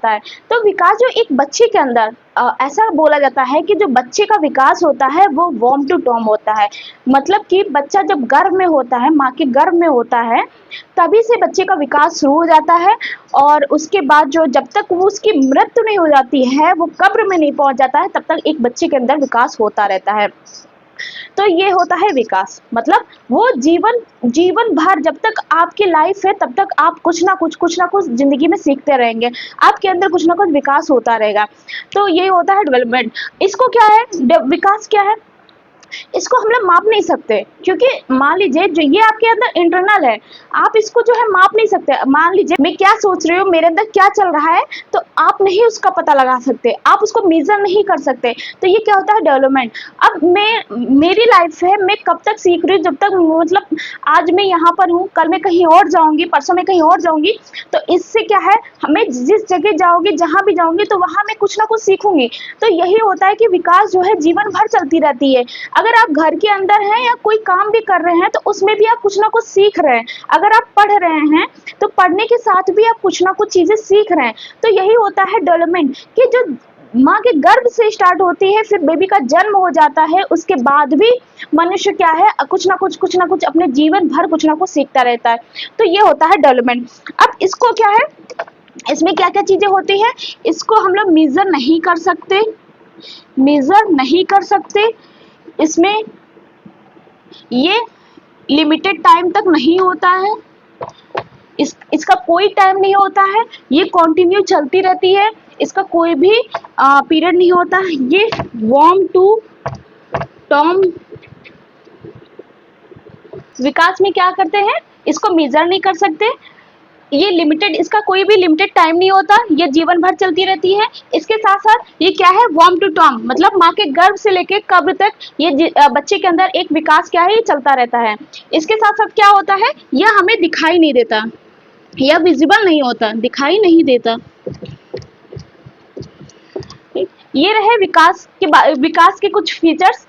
पाता है। तो विकास जो एक बच्चे के अंदर ऐसा बोला जाता है कि जो बच्चे का विकास होता है वो वॉर्म टू टॉम होता है। मतलब कि बच्चा जब गर्भ में होता है, माँ के गर्भ में होता है, तभी से बच्चे का विकास शुरू हो जाता है। और उसके बाद जो जब तक वो उसकी मृत्यु नहीं हो जाती है, वो कब्र में नहीं पहुंच जाता है, तब तक एक बच्चे के अंदर विकास होता रहता है। तो ये होता है विकास। मतलब वो जीवन जीवन भर जब तक आपकी लाइफ है तब तक आप कुछ ना कुछ जिंदगी में सीखते रहेंगे, आपके अंदर कुछ ना कुछ विकास होता रहेगा। तो ये होता है डेवलपमेंट। इसको क्या है, विकास क्या है, इसको हम लोग माप नहीं सकते, क्योंकि मान लीजिए जो ये आपके अंदर इंटरनल है, आप इसको जो है माप नहीं सकते। मान लीजिए मैं क्या सोच रही हूँ, मेरे अंदर क्या चल रहा है, तो आप नहीं उसका पता लगा सकते, आप उसको मेजर नहीं कर सकते। तो ये क्या होता है, डेवलपमेंट। अब मेरी लाइफ है, मैं कब तक सीख रही हूँ, जब तक मतलब आज मैं यहाँ पर हूँ, कल मैं कहीं और जाऊंगी, परसों मैं कहीं और जाऊंगी। तो इससे क्या है, हमें जिस जगह जाऊंगी, जहां भी जाऊंगी, तो वहां मैं कुछ ना कुछ सीखूंगी। तो यही होता है कि विकास जो है जीवन भर चलती रहती है। अगर आप घर के अंदर हैं या कोई काम भी कर रहे हैं, तो उसमें भी आप कुछ ना कुछ सीख रहे हैं। अगर आप पढ़ रहे हैं, तो पढ़ने के साथ भी आप कुछ ना कुछ चीजें सीख रहे हैं। तो यही होता है डेवलपमेंट, कि जो माँ के गर्भ से स्टार्ट होती है, फिर बेबी का जन्म हो जाता है, उसके बाद भी मनुष्य क्या है, कुछ ना कुछ अपने जीवन भर कुछ ना कुछ सीखता रहता है। तो ये होता है डेवलपमेंट। अब इसको क्या है, इसमें क्या क्या चीजें होती है, इसको हम लोग मेजर नहीं कर सकते। इसमें ये लिमिटेड टाइम तक नहीं होता है, इसका कोई टाइम नहीं होता है, ये कंटिन्यू चलती रहती है, इसका कोई भी पीरियड नहीं होता है। ये वॉर्म टू टॉम विकास में क्या करते हैं, इसको मेजर नहीं कर सकते, ये लिमिटेड, इसका कोई भी लिमिटेड टाइम नहीं होता, ये जीवन भर चलती रहती है। इसके साथ साथ ये क्या है, वॉर्म टू टर्म, मतलब माँ के गर्भ से लेके कब्र तक ये बच्चे के अंदर एक विकास क्या है, ये चलता रहता है। इसके साथ साथ क्या होता है, यह हमें दिखाई नहीं देता, यह विजिबल नहीं होता, दिखाई नहीं देता। ये रहे विकास के कुछ फीचर्स।